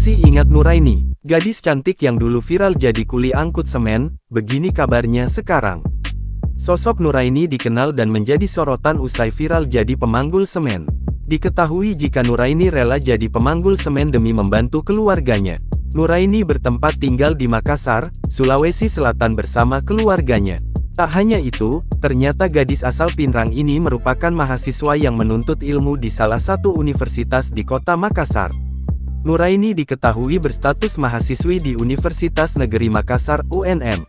Masih ingat Nuraini, gadis cantik yang dulu viral jadi kuli angkut semen? Begini kabarnya sekarang. Sosok Nuraini dikenal dan menjadi sorotan usai viral jadi pemanggul semen. Diketahui jika Nuraini rela jadi pemanggul semen demi membantu keluarganya. Nuraini bertempat tinggal di Makassar, Sulawesi Selatan bersama keluarganya. Tak hanya itu, ternyata gadis asal Pinrang ini merupakan mahasiswa yang menuntut ilmu di salah satu universitas di kota Makassar. Nuraini diketahui berstatus mahasiswi di Universitas Negeri Makassar (UNM).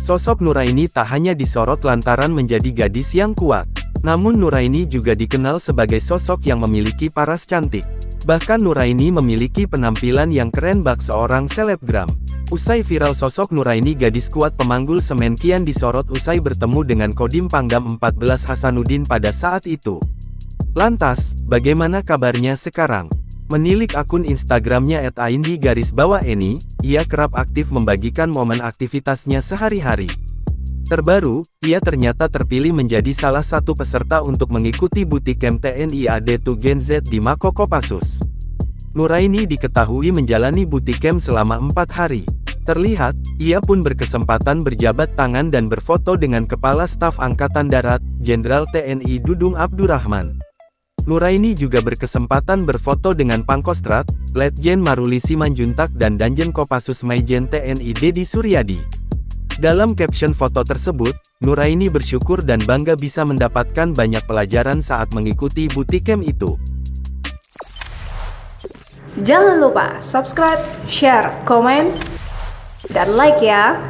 Sosok Nuraini tak hanya disorot lantaran menjadi gadis yang kuat, namun Nuraini juga dikenal sebagai sosok yang memiliki paras cantik. Bahkan Nuraini memiliki penampilan yang keren bak seorang selebgram. Usai viral sosok Nuraini gadis kuat pemanggul semen kian disorot usai bertemu dengan Kodim Pangdam 14 Hasanuddin pada saat itu. Lantas, bagaimana kabarnya sekarang? Menilik akun Instagramnya @aindi_eni, ia kerap aktif membagikan momen aktivitasnya sehari-hari. Terbaru, ia ternyata terpilih menjadi salah satu peserta untuk mengikuti Bootcamp TNI AD to Gen Z di Mako Kopassus. Nuraini diketahui menjalani Bootcamp selama 4 hari. Terlihat, ia pun berkesempatan berjabat tangan dan berfoto dengan Kepala Staf Angkatan Darat, Jenderal TNI Dudung Abdurrahman. Nuraini juga berkesempatan berfoto dengan Pangkostrat, Letjen Maruli Simanjuntak dan Danjen Kopassus Maijen TNI Dedi Suryadi. Dalam caption foto tersebut, Nuraini bersyukur dan bangga bisa mendapatkan banyak pelajaran saat mengikuti Bootcamp itu. Jangan lupa subscribe, share, komen, dan like ya!